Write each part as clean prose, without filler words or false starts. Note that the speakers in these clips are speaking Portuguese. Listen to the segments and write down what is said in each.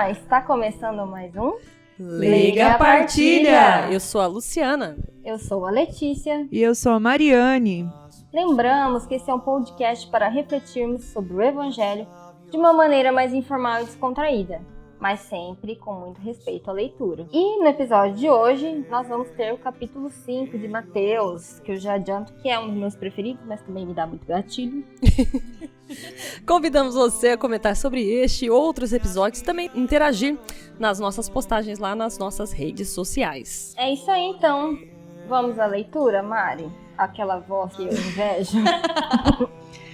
Olá, está começando mais um Liga Partilha! Eu sou a Luciana. Eu sou a Letícia. E eu sou a Mariane. Lembramos que esse é um podcast para refletirmos sobre o Evangelho de uma maneira mais informal e descontraída, mas sempre com muito respeito à leitura. E no episódio de hoje, nós vamos ter o capítulo 5 de Mateus, que eu já adianto que é um dos meus preferidos, mas também me dá muito gatilho. Convidamos você a comentar sobre este e outros episódios e também interagir nas nossas postagens lá nas nossas redes sociais. É isso aí, então. Vamos à leitura, Mari? Aquela voz que eu invejo.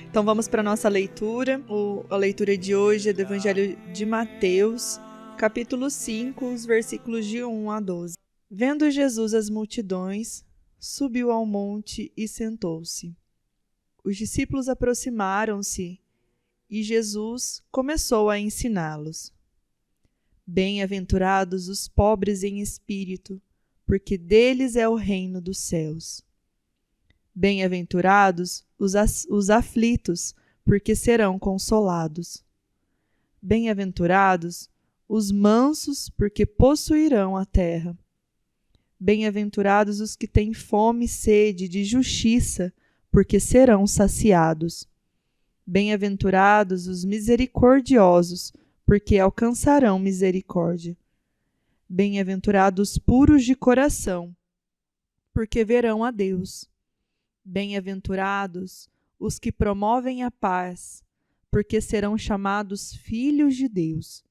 Então vamos para a nossa leitura. A leitura de hoje é do Evangelho de Mateus, capítulo 5, os versículos de 1 a 12. Vendo Jesus as multidões, subiu ao monte e sentou-se. Os discípulos aproximaram-se e Jesus começou a ensiná-los. Bem-aventurados os pobres em espírito, porque deles é o reino dos céus. Bem-aventurados os aflitos, porque serão consolados. Bem-aventurados os mansos, porque possuirão a terra. Bem-aventurados os que têm fome e sede de justiça, porque serão saciados. Bem-aventurados os misericordiosos, porque alcançarão misericórdia. Bem-aventurados os puros de coração, porque verão a Deus. Bem-aventurados os que promovem a paz, porque serão chamados filhos de Deus.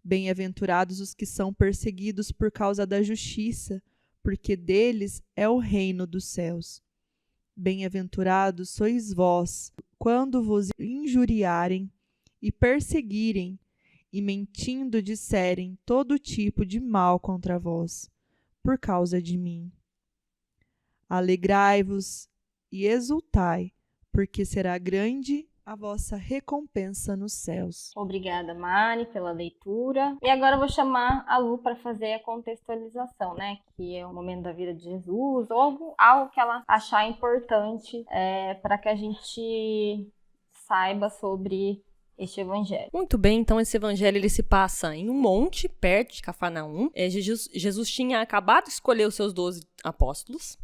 Bem-aventurados os que são perseguidos por causa da justiça, porque deles é o reino dos céus. Bem-aventurados sois vós, quando vos injuriarem e perseguirem, e mentindo disserem todo tipo de mal contra vós, por causa de mim. Alegrai-vos e exultai, porque será grande a vossa recompensa nos céus. Obrigada, Mari, pela leitura. E agora eu vou chamar a Lu para fazer a contextualização, né? Que é o momento da vida de Jesus, ou algo que ela achar importante para que a gente saiba sobre este evangelho. Muito bem, então esse evangelho ele se passa em um monte, perto de Cafarnaum. Jesus tinha acabado de escolher os seus 12 apóstolos.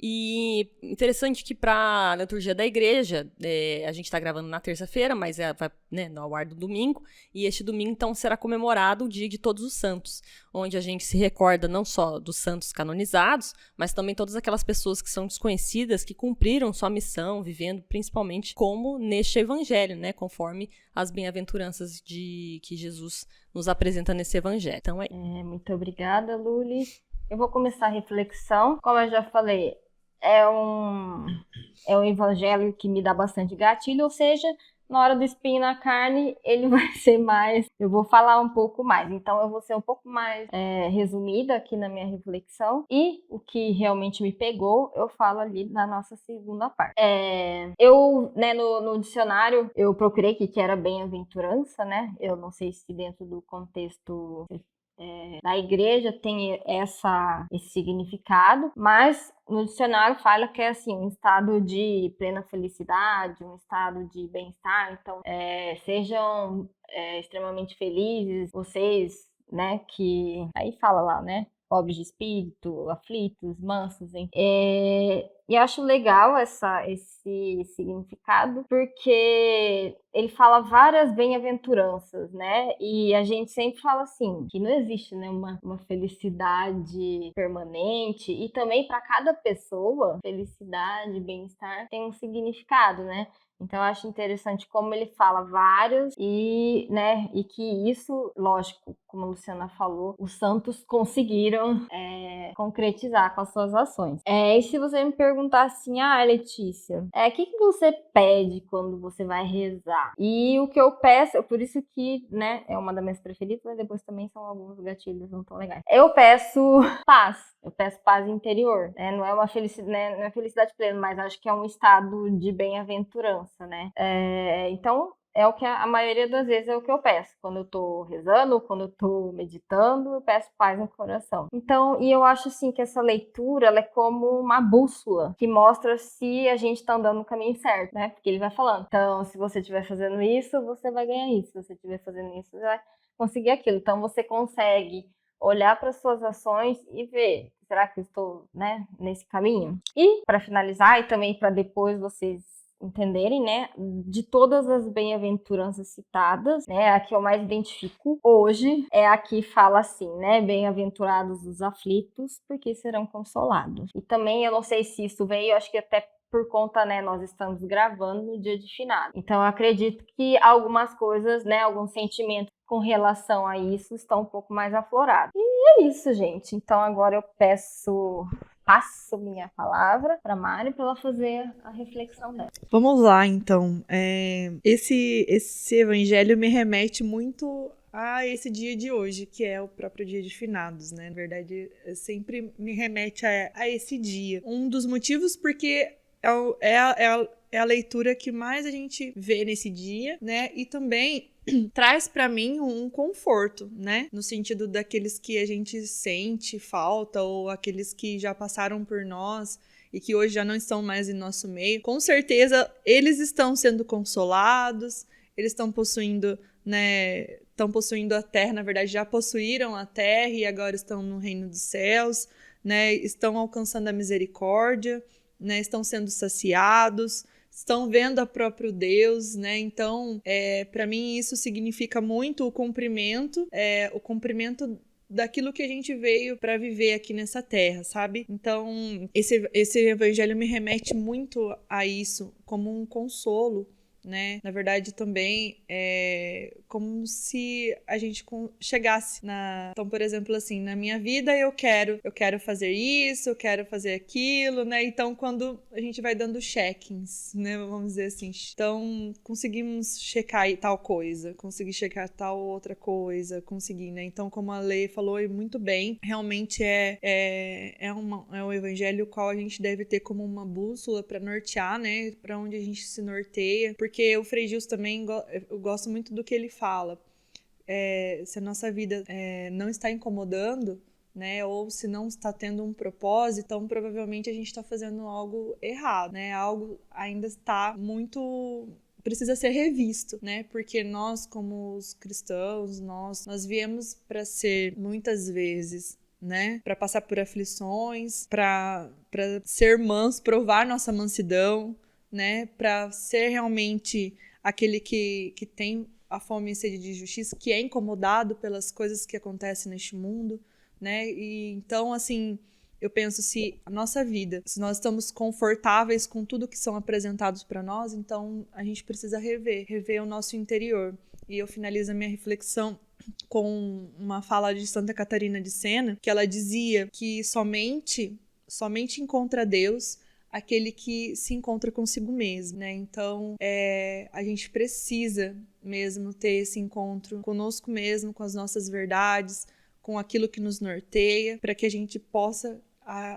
E interessante que para a liturgia da igreja, a gente está gravando na terça-feira, mas vai no ar do domingo, e este domingo então será comemorado o Dia de Todos os Santos, onde a gente se recorda não só dos santos canonizados, mas também todas aquelas pessoas que são desconhecidas, que cumpriram sua missão, vivendo principalmente como neste evangelho, né, conforme as bem-aventuranças que Jesus nos apresenta nesse evangelho. Então muito obrigada, Luli. Eu vou começar a reflexão. Como eu já falei, é um evangelho que me dá bastante gatilho, ou seja, na hora do espinho na carne, ele vai ser mais... Eu vou falar um pouco mais, então eu vou ser um pouco mais resumida aqui na minha reflexão, e o que realmente me pegou, eu falo ali na nossa segunda parte. No dicionário, eu procurei que era bem-aventurança, né? Eu não sei se dentro do contexto... na igreja tem esse significado, mas no dicionário fala que é assim, um estado de plena felicidade, um estado de bem-estar. Então, sejam extremamente felizes, vocês, né, que... Aí fala lá, né? Pobres de espírito, aflitos, mansos, hein? E eu acho legal esse significado, porque ele fala várias bem-aventuranças, né? E a gente sempre fala assim, que não existe, né, uma felicidade permanente, e também para cada pessoa, felicidade, bem-estar tem um significado, né? Então, eu acho interessante como ele fala vários e que isso, lógico, como a Luciana falou, os santos conseguiram concretizar com as suas ações. E se você me perguntar assim, Letícia, o que você pede quando você vai rezar? E o que eu peço, por isso que, né, é uma das minhas preferidas, mas depois também são alguns gatilhos não tão legais. Eu peço paz. Eu peço paz interior, né? Não é uma felicidade, né? Não é felicidade plena, mas acho que é um estado de bem-aventurança, né? Então, é o que a maioria das vezes é o que eu peço. Quando eu tô rezando, quando eu tô meditando, eu peço paz no coração. Então, e eu acho assim que essa leitura, ela é como uma bússola que mostra se a gente tá andando no caminho certo, né? Porque ele vai falando. Então, se você estiver fazendo isso, você vai ganhar isso. Se você estiver fazendo isso, você vai... conseguir aquilo. Então, você consegue olhar para suas ações e ver, será que eu estou, né, nesse caminho? E, para finalizar, e também para depois vocês entenderem, né, de todas as bem-aventuranças citadas, né, a que eu mais identifico hoje é a que fala assim, né, bem-aventurados os aflitos, porque serão consolados. E também, eu não sei se isso veio, acho que até por conta, né, nós estamos gravando no dia de finado. Então, eu acredito que algumas coisas, né, alguns sentimentos com relação a isso estão um pouco mais aflorados. E é isso, gente. Então, agora eu passo minha palavra para Mari para ela fazer a reflexão dela. Vamos lá, então. Esse evangelho me remete muito a esse dia de hoje, que é o próprio dia de finados, né? Na verdade, sempre me remete a esse dia. Um dos motivos porque é a leitura que mais a gente vê nesse dia, né? E também traz pra mim um conforto, né? No sentido daqueles que a gente sente falta ou aqueles que já passaram por nós e que hoje já não estão mais em nosso meio. Com certeza, eles estão sendo consolados, eles estão possuindo, né? Estão possuindo a terra, na verdade, já possuíram a terra e agora estão no reino dos céus, né? Estão alcançando a misericórdia, né? Estão sendo saciados, estão vendo a próprio Deus, né? Então, para mim isso significa muito o cumprimento daquilo que a gente veio para viver aqui nessa terra, sabe? Então, esse evangelho me remete muito a isso, como um consolo, né? Na verdade, também é como se a gente chegasse então, por exemplo, assim, na minha vida eu quero fazer isso, eu quero fazer aquilo, né? Então, quando a gente vai dando check-ins, né? Vamos dizer assim, então conseguimos checar tal coisa, consegui checar tal outra coisa, consegui, né? Então, como a Lê falou muito bem, realmente é um evangelho qual a gente deve ter como uma bússola para nortear, né? Para onde a gente se norteia, porque o Frei Gilson também, eu gosto muito do que ele fala. Se a nossa vida não está incomodando, né, ou se não está tendo um propósito, então provavelmente a gente está fazendo algo errado, né? Algo ainda está precisa ser revisto, né? Porque nós, como os cristãos, nós viemos para ser muitas vezes, né, para passar por aflições, para ser manso, provar nossa mansidão, né, para ser realmente aquele que tem a fome e sede de justiça, que é incomodado pelas coisas que acontecem neste mundo, né? E então, assim, eu penso, se a nossa vida, se nós estamos confortáveis com tudo que são apresentados para nós, então a gente precisa rever o nosso interior. E eu finalizo a minha reflexão com uma fala de Santa Catarina de Sena, que ela dizia que somente encontra Deus aquele que se encontra consigo mesmo, né? Então, a gente precisa mesmo ter esse encontro conosco mesmo, com as nossas verdades, com aquilo que nos norteia, para que a gente possa,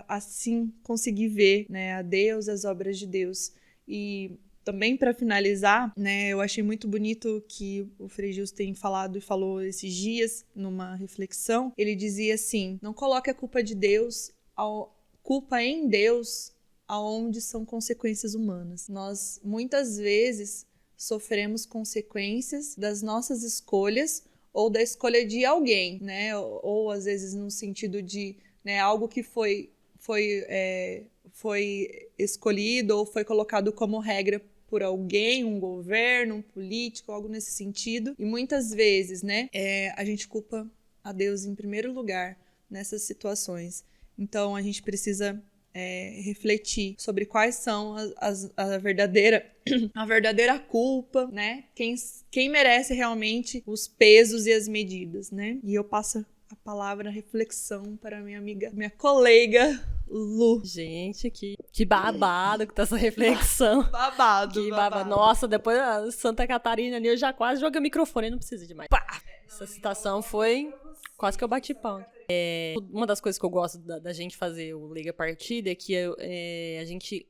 assim, conseguir ver, né, a Deus, as obras de Deus. E também, para finalizar, né, eu achei muito bonito que o Frei Gilson tem falado e falou esses dias, numa reflexão. Ele dizia assim: não coloque a culpa de Deus, culpa em Deus, aonde são consequências humanas. Nós, muitas vezes, sofremos consequências das nossas escolhas ou da escolha de alguém, né? Ou às vezes no sentido de, né, algo que foi escolhido ou foi colocado como regra por alguém, um governo, um político, algo nesse sentido. E muitas vezes, né, a gente culpa a Deus em primeiro lugar nessas situações. Então a gente precisa refletir sobre quais são a verdadeira culpa, né? Quem merece realmente os pesos e as medidas, né? E eu passo a palavra, a reflexão para minha amiga, minha colega Lu. Gente, que babado que tá essa reflexão. Babado. Nossa, depois da Santa Catarina ali, eu já quase joguei o microfone, não precisa de mais. Pá! Essa citação foi quase que eu bati pau. Uma das coisas que eu gosto da gente fazer o Liga Partida é que a gente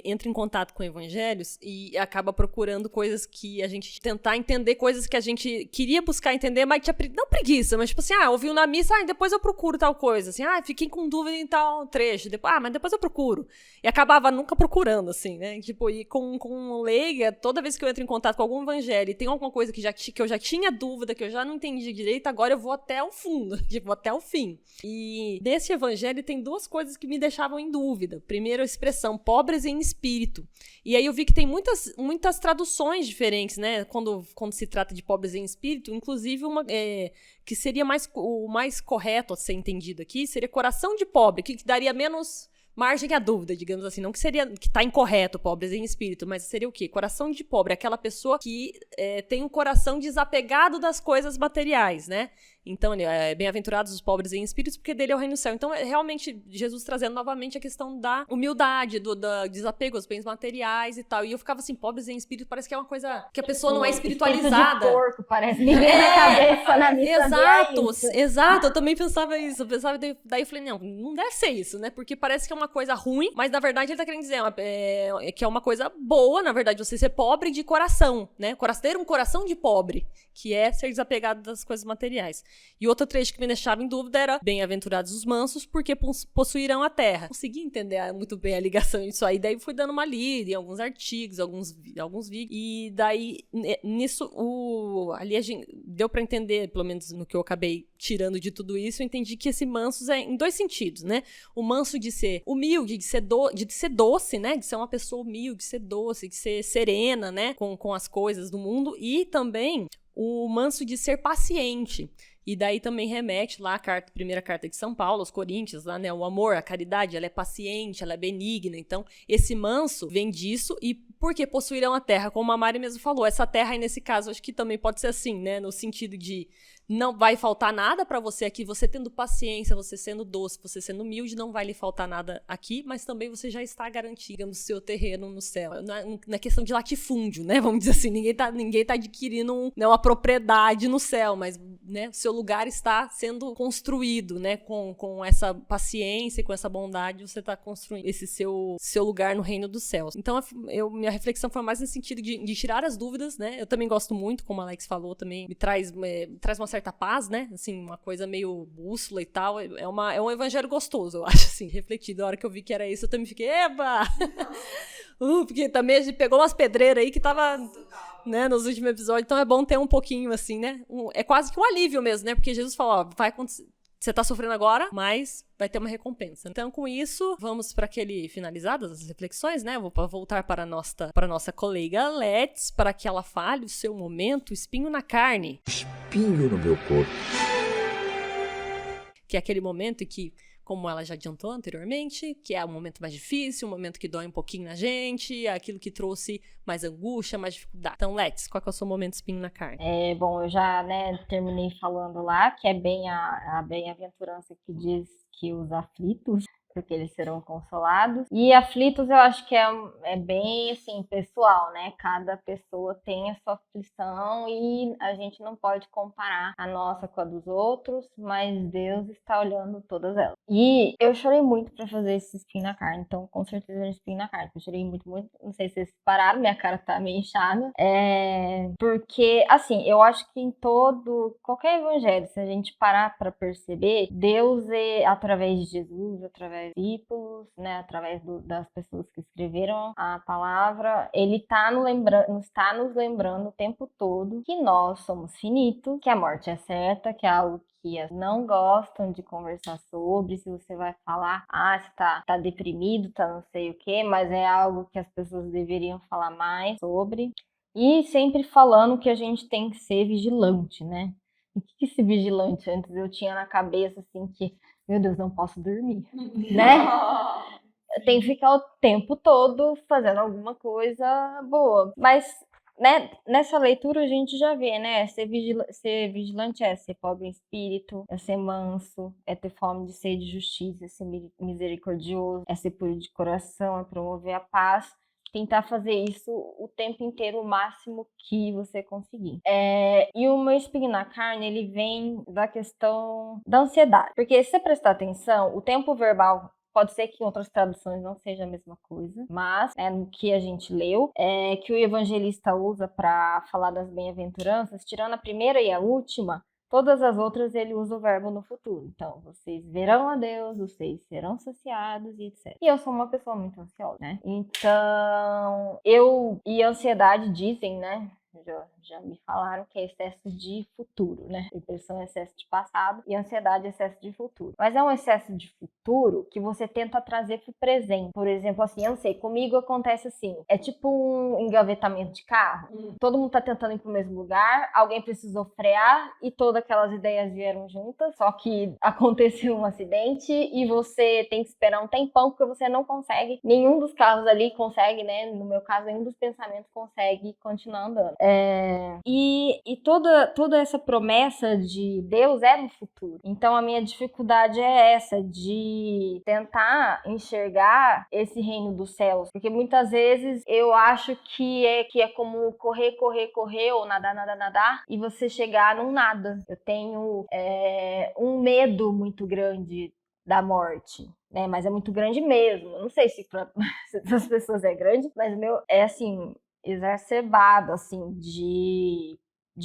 entra em contato com evangelhos e acaba procurando coisas que a gente tentar entender, coisas que a gente queria buscar entender, mas tinha não preguiça, mas tipo assim, ouviu na missa, depois eu procuro tal coisa, assim, fiquei com dúvida em tal trecho, depois, mas depois eu procuro. E acabava nunca procurando, assim, né? Tipo, e com leiga, toda vez que eu entro em contato com algum evangelho e tem alguma coisa que eu já tinha dúvida, que eu já não entendi direito, agora eu vou até o fundo, tipo, até o fim. E nesse evangelho tem duas coisas que me deixavam em dúvida. Primeiro, a expressão pobres em espírito. E aí eu vi que tem muitas traduções diferentes, né? Quando se trata de pobres em espírito, inclusive uma que seria o mais correto a ser entendido aqui, seria coração de pobre, que daria menos margem à dúvida, digamos assim. Não que tá incorreto, pobres em espírito, mas seria o quê? Coração de pobre, aquela pessoa que tem um coração desapegado das coisas materiais, né? Então, bem-aventurados os pobres em espírito, porque dele é o reino do céu. Então, realmente, Jesus trazendo novamente a questão da humildade, do desapego aos bens materiais e tal. E eu ficava assim, pobres em espírito, parece que é uma coisa que a pessoa não é espiritualizada. De porco, parece que vem na cabeça na missa. Exato, eu também pensava isso. Daí eu falei, não deve ser isso, né? Porque parece que é uma coisa ruim, mas na verdade ele tá querendo dizer que é uma coisa boa, na verdade, você ser pobre de coração, né? Ter um coração de pobre, que é ser desapegado das coisas materiais. E outro trecho que me deixava em dúvida era bem-aventurados os mansos, porque possuirão a terra. Consegui entender muito bem a ligação disso aí, daí fui dando uma lida em alguns artigos, alguns vídeos, e daí, nisso, ali a gente deu pra entender, pelo menos no que eu acabei tirando de tudo isso, eu entendi que esse mansos é em dois sentidos, né? O manso de ser humilde, de ser doce, né? De ser uma pessoa humilde, de ser doce, de ser serena, né? Com as coisas do mundo, e também o manso de ser paciente. E daí também remete lá a primeira carta de São Paulo, aos Coríntios, lá, né? O amor, a caridade, ela é paciente, ela é benigna. Então, esse manso vem disso, e porque possuirão a terra, como a Mari mesmo falou, essa terra aí nesse caso, acho que também pode ser assim, né? No sentido de não vai faltar nada pra você aqui, você tendo paciência, você sendo doce, você sendo humilde, não vai lhe faltar nada aqui, mas também você já está garantindo o seu terreno no céu. Não é questão de latifúndio, né? Vamos dizer assim, ninguém tá adquirindo uma propriedade no céu, mas, né, o seu lugar está sendo construído, né? Com essa paciência e com essa bondade, você está construindo esse seu lugar no reino dos céus. Então, minha reflexão foi mais nesse sentido de tirar as dúvidas, né? Eu também gosto muito, como a Alex falou, também me traz uma certa paz, né? Assim, uma coisa meio bússola e tal. É um evangelho gostoso, eu acho, assim, refletido. A hora que eu vi que era isso, eu também fiquei, eba! Porque também a gente pegou umas pedreiras aí que tava, né, nos últimos episódios, então é bom ter um pouquinho, assim, né? É quase que um alívio mesmo, né? Porque Jesus falou, vai acontecer. Você tá sofrendo agora, mas vai ter uma recompensa. Então, com isso, vamos para aquele finalizadas as reflexões, né? Vou voltar para a nossa colega Let's, para que ela fale o seu momento espinho na carne. Espinho no meu corpo. Que é aquele momento em que, como ela já adiantou anteriormente, que é o momento mais difícil, o momento que dói um pouquinho na gente, aquilo que trouxe mais angústia, mais dificuldade. Então, Let's, qual que é o seu momento espinho na carne? Bom, eu já, terminei falando lá, que é bem a bem-aventurança que diz que os aflitos, porque eles serão consolados. E aflitos eu acho que é bem, assim, pessoal, né? Cada pessoa tem a sua aflição e a gente não pode comparar a nossa com a dos outros, mas Deus está olhando todas elas. E eu chorei muito pra fazer esse espinho na carne, então com certeza é um espinho na carne. Eu chorei muito, muito, não sei se vocês pararam, minha cara tá meio inchada. Porque, assim, eu acho que em qualquer evangelho, se a gente parar pra perceber, Deus, através de Jesus, através dos discípulos, né, através das pessoas que escreveram a palavra, ele está nos lembrando o tempo todo que nós somos finitos, que a morte é certa, que é algo que não gostam de conversar sobre. Se você vai falar, você tá deprimido, tá não sei o quê, mas é algo que as pessoas deveriam falar mais sobre. E sempre falando que a gente tem que ser vigilante, né? O que esse vigilante? Antes eu tinha na cabeça, assim, que, meu Deus, não posso dormir, né? Eu tenho que ficar o tempo todo fazendo alguma coisa boa. Mas, né, nessa leitura a gente já vê, né? Ser vigilante é ser pobre em espírito, é ser manso, é ter fome de sede de justiça, é ser misericordioso, é ser puro de coração, é promover a paz. Tentar fazer isso o tempo inteiro, o máximo que você conseguir. E o meu espinho na carne, ele vem da questão da ansiedade. Porque se você prestar atenção, o tempo verbal Pode ser que em outras traduções não seja a mesma coisa, mas no que a gente leu, que o evangelista usa para falar das bem-aventuranças, tirando a primeira e a última, todas as outras ele usa o verbo no futuro. Então, vocês verão a Deus, vocês serão saciados e etc. E eu sou uma pessoa muito ansiosa, né? Então, e ansiedade dizem, né? Já me falaram que é excesso de futuro, né? Depressão é excesso de passado e ansiedade é excesso de futuro. Mas é um excesso de futuro que você tenta trazer pro presente. Por exemplo, assim, eu não sei, comigo acontece assim, é tipo um engavetamento de carro. Todo mundo tá tentando ir pro mesmo lugar, alguém precisou frear e todas aquelas ideias vieram juntas, só que aconteceu um acidente e você tem que esperar um tempão porque você não consegue, nenhum dos carros ali consegue, né? No meu caso, nenhum dos pensamentos consegue continuar andando. E toda essa promessa de Deus é no futuro. Então a minha dificuldade é essa, de tentar enxergar esse reino dos céus. Porque muitas vezes eu acho que é como correr, ou nadar, e você chegar num nada. Eu tenho um medo muito grande da morte, né? Mas é muito grande mesmo. Não sei se para as pessoas é grande, mas o meu é assim, exacerbado, assim, de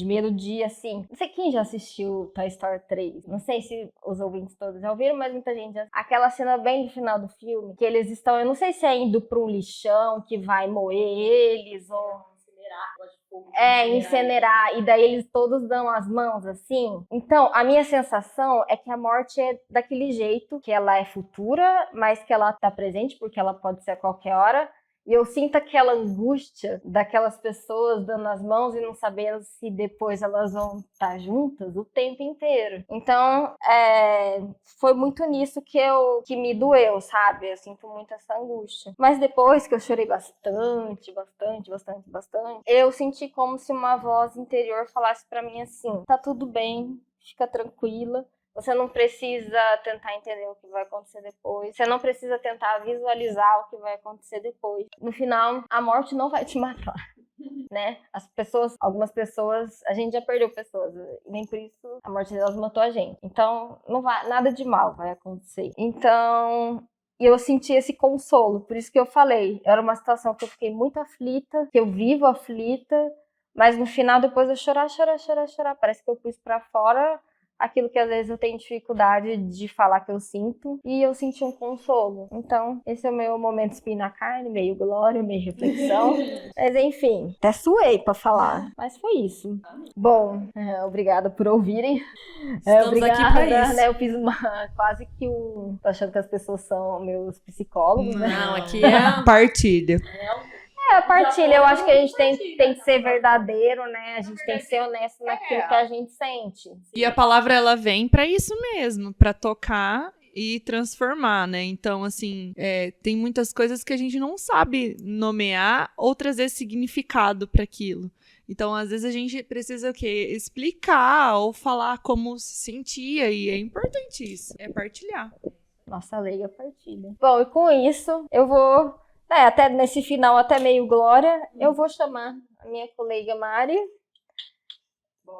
medo de, assim... Não sei quem já assistiu Toy Story 3. Não sei se os ouvintes todos já ouviram, mas muita gente já... Aquela cena bem do final do filme, que eles estão... Eu não sei se é indo para um lixão que vai moer eles, ou... Incinerar. E daí eles todos dão as mãos, assim. Então, a minha sensação é que a morte é daquele jeito, que ela é futura, mas que ela tá presente, porque ela pode ser a qualquer hora. E eu sinto aquela angústia daquelas pessoas dando as mãos e não sabendo se depois elas vão estar juntas o tempo inteiro. Então, foi muito nisso que me doeu, sabe? Eu sinto muito essa angústia. Mas depois que eu chorei bastante, eu senti como se uma voz interior falasse pra mim assim: tá tudo bem, fica tranquila. Você não precisa tentar entender o que vai acontecer depois. Você não precisa tentar visualizar o que vai acontecer depois. No final, a morte não vai te matar, né? Algumas pessoas, a gente já perdeu pessoas, e nem por isso a morte delas matou a gente. Então, nada de mal vai acontecer. Então, eu senti esse consolo, por isso que eu falei. Era uma situação que eu fiquei muito aflita, que eu vivo aflita, mas no final, depois eu chorar. Parece que eu pus pra fora aquilo que às vezes eu tenho dificuldade de falar que eu sinto, e eu senti um consolo. Então, esse é o meu momento espinho na carne, meio glória, meio reflexão. Mas enfim, até suei pra falar. Mas foi isso. Bom, obrigada por ouvirem. Estamos Obrigada, aqui pra isso. né? Eu fiz quase que tô achando que as pessoas são meus psicólogos, né? Não, aqui é... Partilha. Partilha. Eu acho que a gente tem que ser verdadeiro, né? A gente tem que ser honesto naquilo que a gente sente. E a palavra, ela vem pra isso mesmo, pra tocar e transformar, né? Então, assim, tem muitas coisas que a gente não sabe nomear ou trazer significado pra aquilo. Então, às vezes a gente precisa o quê? Explicar ou falar como se sentia, e é importante isso, é partilhar. Nossa, leiga partilha. Bom, e com isso, eu vou... até nesse final, até meio glória, eu vou chamar a minha colega Mari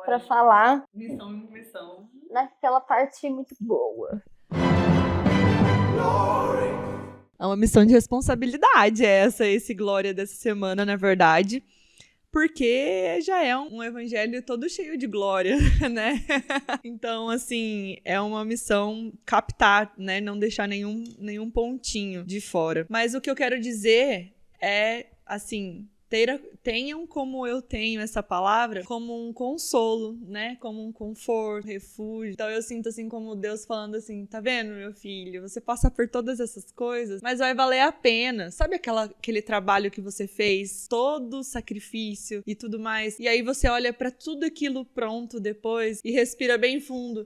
para falar Missão. naquela parte muito boa. É uma missão de responsabilidade esse glória dessa semana, na verdade, porque já é um evangelho todo cheio de glória, né? Então, assim, é uma missão captar, né? Não deixar nenhum pontinho de fora. Mas o que eu quero dizer é, assim, tenham como eu tenho essa palavra como um consolo, né? Como um conforto, refúgio. Então eu sinto assim como Deus falando assim: tá vendo, meu filho? Você passa por todas essas coisas, mas vai valer a pena. Sabe aquele trabalho que você fez? Todo o sacrifício e tudo mais. E aí você olha pra tudo aquilo pronto depois e respira bem fundo.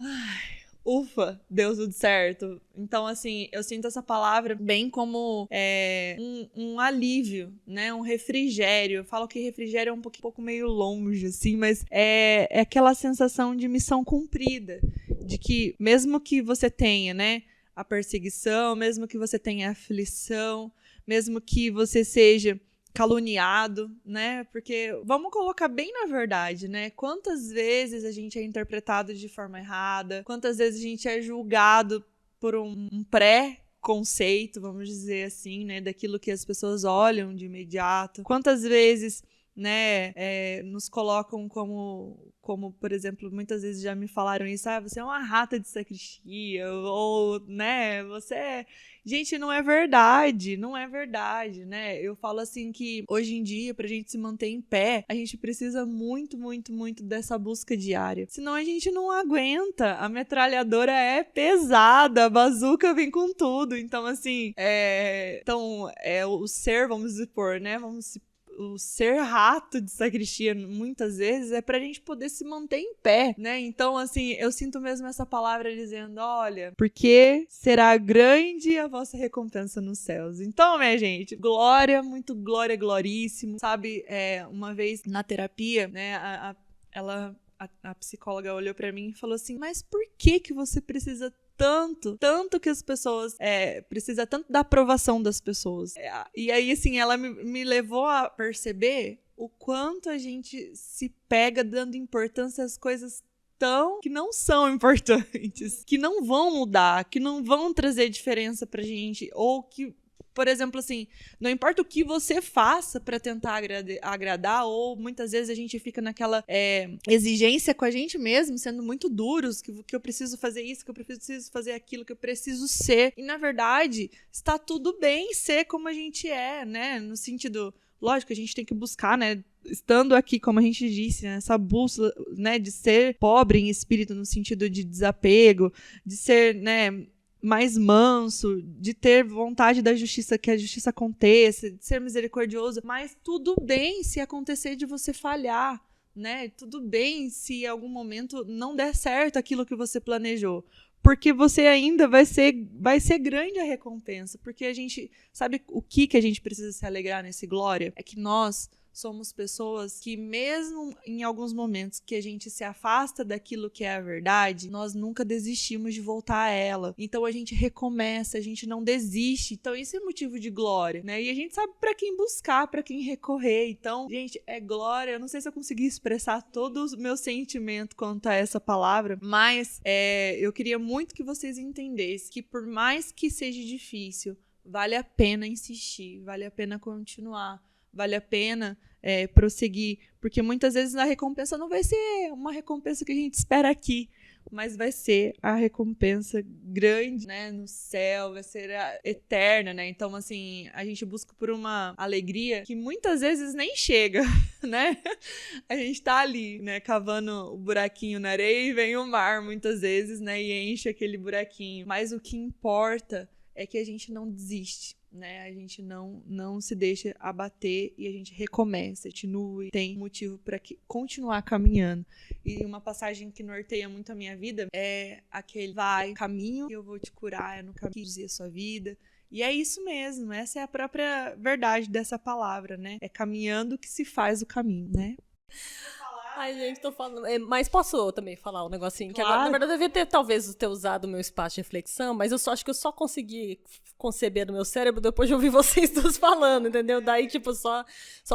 Ufa, deu tudo certo. Então, assim, eu sinto essa palavra bem como um alívio, né? Um refrigério. Eu falo que refrigério é um pouco meio longe, assim, mas é aquela sensação de missão cumprida. De que, mesmo que você tenha, né, a perseguição, mesmo que você tenha a aflição, mesmo que você seja caluniado, né? Porque vamos colocar bem na verdade, né? Quantas vezes a gente é interpretado de forma errada, quantas vezes a gente é julgado por um conceito, vamos dizer assim, né, daquilo que as pessoas olham de imediato. Quantas vezes, né, nos colocam como, por exemplo, muitas vezes já me falaram isso, você é uma rata de sacristia, ou, né, você é... Gente, não é verdade, né? Eu falo assim que hoje em dia, pra gente se manter em pé, a gente precisa muito, muito, muito dessa busca diária. Senão a gente não aguenta. A metralhadora é pesada, a bazuca vem com tudo. Então, assim, o ser, vamos supor, né? O ser rato de sacristia, muitas vezes, é pra gente poder se manter em pé, né? Então, assim, eu sinto mesmo essa palavra dizendo, olha, porque será grande a vossa recompensa nos céus. Então, minha gente, glória, muito glória, gloríssimo. Sabe, uma vez na terapia, né, a psicóloga olhou pra mim e falou assim, mas por que você precisa tanto que as pessoas precisa tanto da aprovação das pessoas. E aí, assim, ela me levou a perceber o quanto a gente se pega dando importância às coisas que não são importantes, que não vão mudar, que não vão trazer diferença pra gente, ou que, por exemplo, assim, não importa o que você faça pra tentar agradar, ou muitas vezes a gente fica naquela exigência com a gente mesmo, sendo muito duros, que eu preciso fazer isso, que eu preciso fazer aquilo, que eu preciso ser. E, na verdade, está tudo bem ser como a gente é, né? No sentido, lógico, a gente tem que buscar, né? Estando aqui, como a gente disse, né, essa bússola, né, de ser pobre em espírito, no sentido de desapego, de ser, né, mais manso, de ter vontade da justiça, que a justiça aconteça, de ser misericordioso, mas tudo bem se acontecer de você falhar, né? Tudo bem se em algum momento não der certo aquilo que você planejou, porque você ainda vai ser grande a recompensa, porque a gente, sabe o que a gente precisa se alegrar nesse glória? É que nós somos pessoas que, mesmo em alguns momentos que a gente se afasta daquilo que é a verdade, nós nunca desistimos de voltar a ela. Então a gente recomeça, a gente não desiste. Então isso é motivo de glória, né? E a gente sabe pra quem buscar, pra quem recorrer. Então, gente, é glória. Eu não sei se eu consegui expressar todo o meu sentimento quanto a essa palavra, mas eu queria muito que vocês entendessem que, por mais que seja difícil, vale a pena insistir, vale a pena continuar, vale a pena prosseguir, porque muitas vezes a recompensa não vai ser uma recompensa que a gente espera aqui, mas vai ser a recompensa grande, né, no céu, vai ser eterna, né? Então, assim, a gente busca por uma alegria que muitas vezes nem chega, né? A gente tá ali, né, cavando o buraquinho na areia e vem o mar, muitas vezes, né, e enche aquele buraquinho. Mas o que importa é que a gente não desiste, né? A gente não se deixa abater e a gente recomeça, continua, tem motivo para continuar caminhando. E uma passagem que norteia muito a minha vida é aquele: vai, caminho que eu vou te curar, é no caminho que conduzir a sua vida. E é isso mesmo, essa é a própria verdade dessa palavra, né? É caminhando que se faz o caminho, né? Ai, gente, tô falando. Mas posso também falar um negocinho? Claro. Que agora, na verdade, eu devia talvez ter usado o meu espaço de reflexão, mas acho que eu só consegui conceber no meu cérebro depois de ouvir vocês todos falando, entendeu? Daí, tipo, só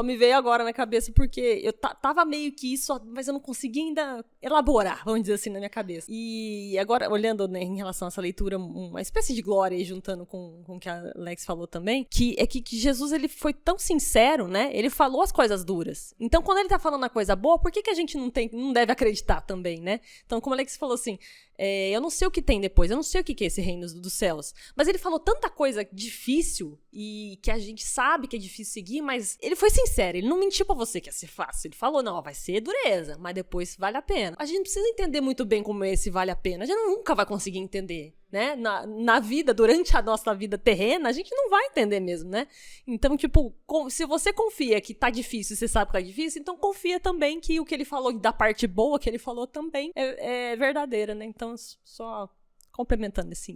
me veio agora na cabeça, porque eu tava meio que isso, mas eu não conseguia ainda elaborar, vamos dizer assim, na minha cabeça. E agora, olhando, né, em relação a essa leitura, uma espécie de glória aí, juntando com o que a Alex falou também, que Jesus, ele foi tão sincero, né? Ele falou as coisas duras. Então, quando ele tá falando a coisa boa, por que a gente não deve acreditar também, né? Então, como a Alex falou assim, eu não sei o que tem depois, eu não sei o que é esse reino dos céus, mas ele falou tanta coisa difícil e que a gente sabe que é difícil seguir, mas ele foi sincero, ele não mentiu pra você que ia ser fácil, ele falou, não, vai ser dureza, mas depois vale a pena. A gente precisa entender muito bem como esse vale a pena, a gente nunca vai conseguir entender, né? Na vida, durante a nossa vida terrena, a gente não vai entender mesmo, né? Então, tipo, se você confia que tá difícil, você sabe que tá difícil, então confia também que o que ele falou da parte boa que ele falou também é verdadeira, né? Então, só complementando assim.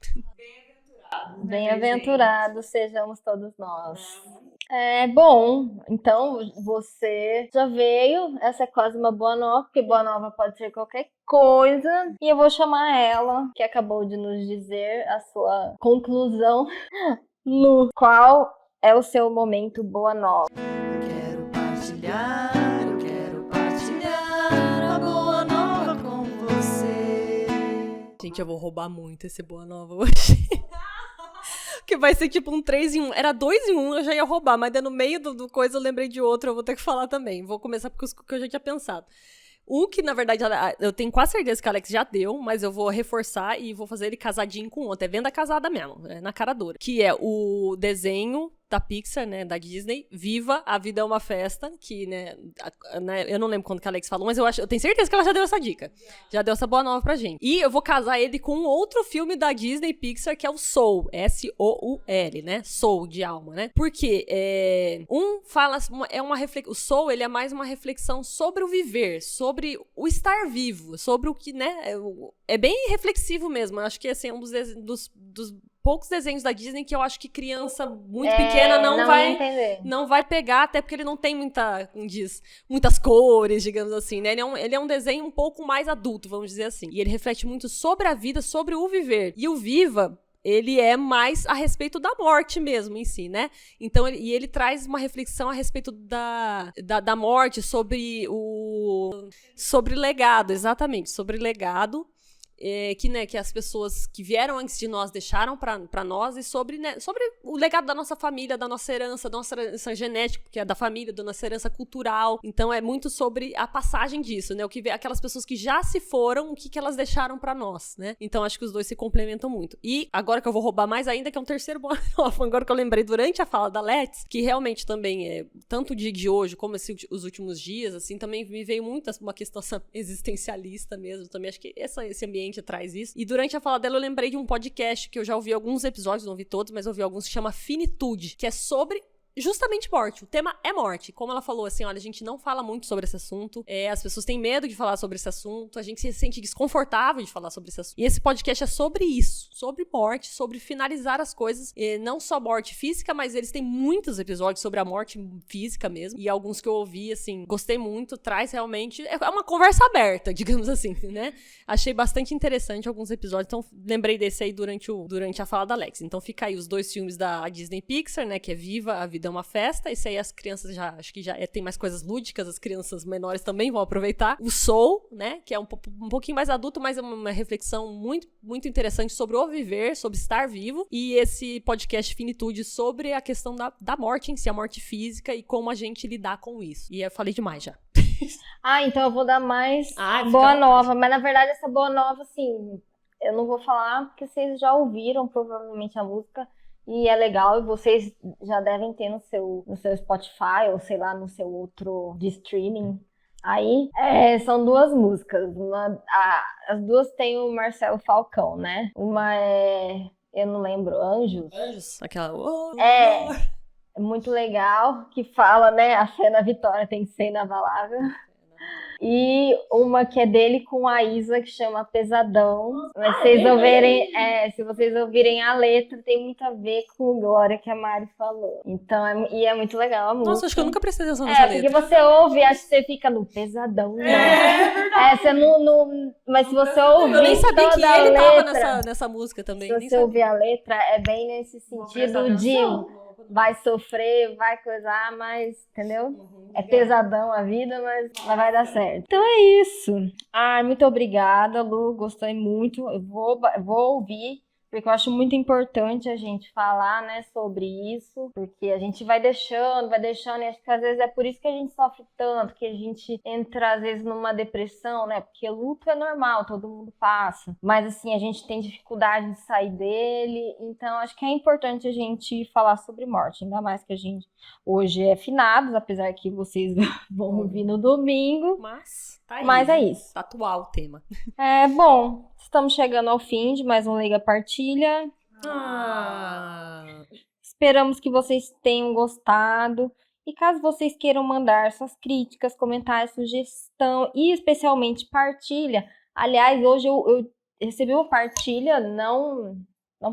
Bem-aventurados sejamos todos nós. Bom, então você já veio, essa é quase uma boa nova, porque boa nova pode ser qualquer coisa, e eu vou chamar ela, que acabou de nos dizer a sua conclusão. Lu, qual é o seu momento boa nova? Eu quero partilhar a boa nova com você. Gente, eu vou roubar muito esse boa nova hoje. que vai ser tipo um 3 em 1. Era 2 em 1, eu já ia roubar, mas daí no meio do coisa eu lembrei de outro, eu vou ter que falar também. Vou começar porque que eu já tinha pensado. O que, na verdade, eu tenho quase certeza que a Alex já deu, mas eu vou reforçar e vou fazer ele casadinho com outro. É venda casada mesmo, na cara dura. Que é o desenho da Pixar, né, da Disney, Viva, a Vida é uma Festa, que, né, eu não lembro quando que a Alex falou, mas eu tenho certeza que ela já deu essa dica. Já deu essa boa nova pra gente. E eu vou casar ele com outro filme da Disney Pixar, que é o Soul, S-O-U-L, né, Soul, de alma, né. Porque o Soul, ele é mais uma reflexão sobre o viver, sobre o estar vivo, sobre o que, né, é bem reflexivo mesmo. Eu acho que, assim, é um dos poucos desenhos da Disney que eu acho que criança muito pequena não vai pegar, até porque ele não tem muitas cores, digamos assim, né? Ele é um desenho um pouco mais adulto, vamos dizer assim. E ele reflete muito sobre a vida, sobre o viver. E o Viva, ele é mais a respeito da morte mesmo em si, né? Então, ele traz uma reflexão a respeito da morte, sobre legado, exatamente, sobre legado. Que as pessoas que vieram antes de nós deixaram pra nós, e sobre o legado da nossa família, da nossa herança genética, que é da família, da nossa herança cultural. Então é muito sobre a passagem disso, né? Aquelas pessoas que já se foram, o que elas deixaram pra nós, né? Então acho que os dois se complementam muito. E agora que eu vou roubar mais ainda, que é um terceiro boa nova, agora que eu lembrei durante a fala da Let's, que realmente também tanto o dia de hoje como os últimos dias, assim, também me veio muito uma questão existencialista mesmo. Também acho que esse ambiente traz isso. E durante a fala dela eu lembrei de um podcast que eu já ouvi alguns episódios, não ouvi todos, mas ouvi alguns, que chama Finitude, que é sobre justamente morte. O tema é morte. Como ela falou, assim, olha, a gente não fala muito sobre esse assunto, as pessoas têm medo de falar sobre esse assunto, a gente se sente desconfortável de falar sobre esse assunto. E esse podcast é sobre isso, sobre morte, sobre finalizar as coisas, e não só morte física, mas eles têm muitos episódios sobre a morte física mesmo, e alguns que eu ouvi, assim, gostei muito, traz realmente, é uma conversa aberta, digamos assim, né? Achei bastante interessante alguns episódios, então lembrei desse aí durante a fala da Alex. Então fica aí os dois filmes da Disney Pixar, né, que é Viva, a Vida é uma Festa. Esse aí as crianças acho que já tem mais coisas lúdicas, as crianças menores também vão aproveitar. O Soul, né, que é um pouquinho mais adulto, mas é uma reflexão muito, muito interessante sobre o viver, sobre estar vivo. E esse podcast Finitude sobre a questão da morte em si, a morte física e como a gente lidar com isso. E eu falei demais já. Então eu vou dar mais boa nova. Mas na verdade essa boa nova, assim, eu não vou falar porque vocês já ouviram provavelmente a música. E é legal, e vocês já devem ter no seu Spotify, ou sei lá, no seu outro de streaming. Aí, são duas músicas. As duas têm o Marcelo Falcão, né? Uma eu não lembro, Anjos? Aquela... É muito legal, que fala, né? A fé na vitória tem que ser inabalável. E uma que é dele com a Isa, que chama Pesadão. Mas se vocês ouvirem a letra, tem muito a ver com o Glória que a Mari falou. Então, é muito legal a música. Nossa, acho que eu nunca prestei atenção nessa letra. Porque você ouve, acho que você fica no pesadão. Você não... Mas se você ouvir eu nem sabia que ele letra, tava nessa música também. Se você ouvir a letra, é bem nesse sentido de... Vai sofrer, vai coisar, mas, entendeu? É pesadão a vida, mas vai dar certo. Então é isso. Muito obrigada, Lu. Gostei muito. Eu vou ouvir, porque eu acho muito importante a gente falar, né, sobre isso, porque a gente vai deixando, e acho que às vezes é por isso que a gente sofre tanto, que a gente entra às vezes numa depressão, né, porque luto é normal, todo mundo passa, mas assim, a gente tem dificuldade de sair dele, então acho que é importante a gente falar sobre morte, ainda mais que a gente hoje é finados, apesar que vocês vão ouvir no domingo, mas tá aí, mas é isso. Tá atual o tema. Bom, estamos chegando ao fim de mais um Leiga Partilha. Esperamos que vocês tenham gostado. E caso vocês queiram mandar suas críticas, comentários, sugestão e especialmente partilha. Aliás, hoje eu recebi uma partilha, não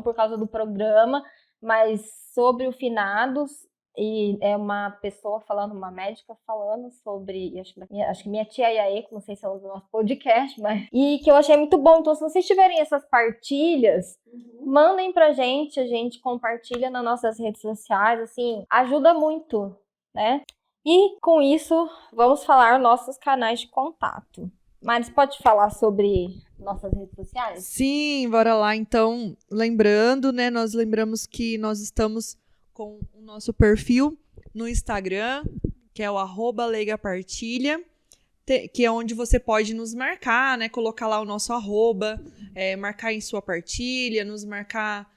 por causa do programa, mas sobre o finados. E é uma pessoa falando, uma médica falando sobre, acho que minha tia Iaê, não sei se ela usa o nosso podcast, mas... E que eu achei muito bom. Então, se vocês tiverem essas partilhas, mandem pra gente, a gente compartilha nas nossas redes sociais, assim, ajuda muito, né? E com isso, vamos falar nossos canais de contato. Mas pode falar sobre nossas redes sociais? Sim, bora lá. Então, lembrando, né? Nós lembramos que nós estamos com o nosso perfil no Instagram, que é o @leigapartilha, que é onde você pode nos marcar, né? Colocar lá o nosso @, marcar em sua partilha, nos marcar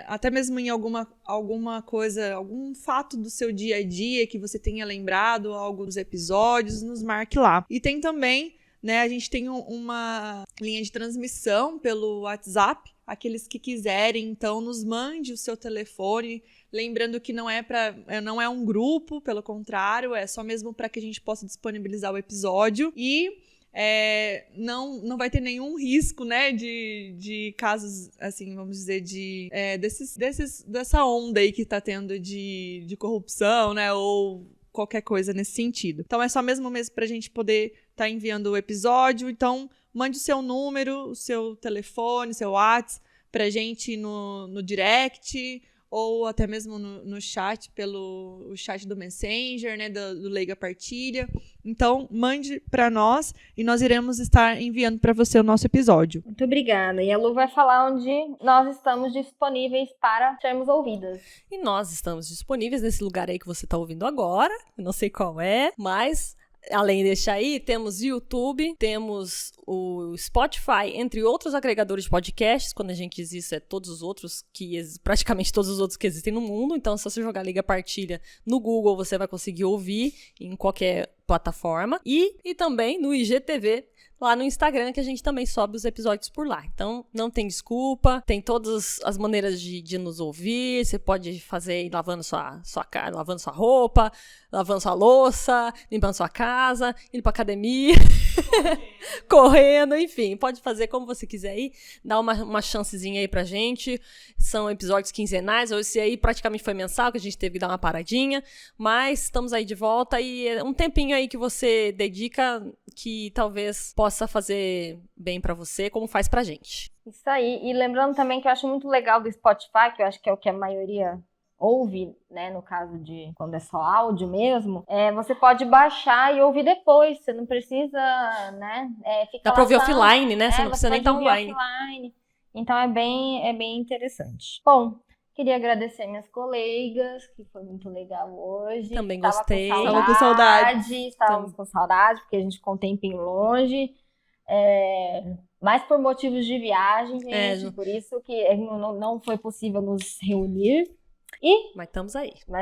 até mesmo em alguma coisa, algum fato do seu dia a dia que você tenha lembrado, algo dos episódios, nos marque lá. E tem também, né, a gente tem uma linha de transmissão pelo WhatsApp, aqueles que quiserem, então nos mande o seu telefone, lembrando que não é um grupo, pelo contrário, é só mesmo para que a gente possa disponibilizar o episódio e não vai ter nenhum risco, né, de casos, assim, vamos dizer, dessa onda aí que tá tendo de corrupção, né, ou qualquer coisa nesse sentido. Então é só mesmo pra gente poder estar enviando o episódio. Então mande o seu número, o seu telefone, o seu WhatsApp pra gente no direct, ou até mesmo no chat, o chat do Messenger, né, do Leiga Partilha. Então, mande para nós e nós iremos estar enviando para você o nosso episódio. Muito obrigada. E a Lu vai falar onde nós estamos disponíveis para sermos ouvidas. E nós estamos disponíveis nesse lugar aí que você está ouvindo agora, eu não sei qual é, mas... Além desse aí, temos YouTube, temos o Spotify, entre outros agregadores de podcasts. Quando a gente diz isso, todos os outros praticamente todos os outros que existem no mundo. Então, se você jogar Liga Partilha no Google, você vai conseguir ouvir em qualquer plataforma. E também no IGTV, lá no Instagram, que a gente também sobe os episódios por lá. Então, não tem desculpa, tem todas as maneiras de nos ouvir. Você pode fazer lavando sua cara, lavando sua roupa, lavando sua louça, limpando sua casa, indo pra academia, correndo, enfim. Pode fazer como você quiser aí. Dá uma chancezinha aí pra gente. São episódios quinzenais, ou esse aí praticamente foi mensal, que a gente teve que dar uma paradinha. Mas estamos aí de volta e é um tempinho aí que você dedica que talvez possa fazer bem pra você, como faz pra gente. Isso aí. E lembrando também que eu acho muito legal do Spotify, que eu acho que é o que a maioria ouve, né, no caso de quando é só áudio mesmo, você pode baixar e ouvir depois, você não precisa, né, ficar dá pra ouvir offline, né, você não precisa nem estar online. Então é bem interessante. Bom, queria agradecer minhas colegas, que foi muito legal hoje. Também gostei. Estava com saudade. Estávamos com saudade, porque a gente ficou um tempinho longe. Mas por motivos de viagem, gente, por isso que não foi possível nos reunir. Mas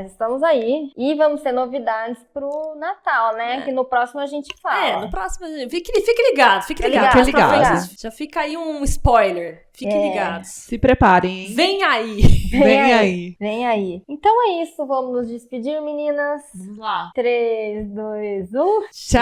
estamos aí. E vamos ter novidades pro Natal, né? Que no próximo a gente fala. No próximo a gente... Fique ligado. Já fica aí um spoiler. Fiquem ligados. Se preparem, hein? Vem aí. Vem aí. Então é isso. Vamos nos despedir, meninas. Vamos lá. 3, 2, 1. Tchau!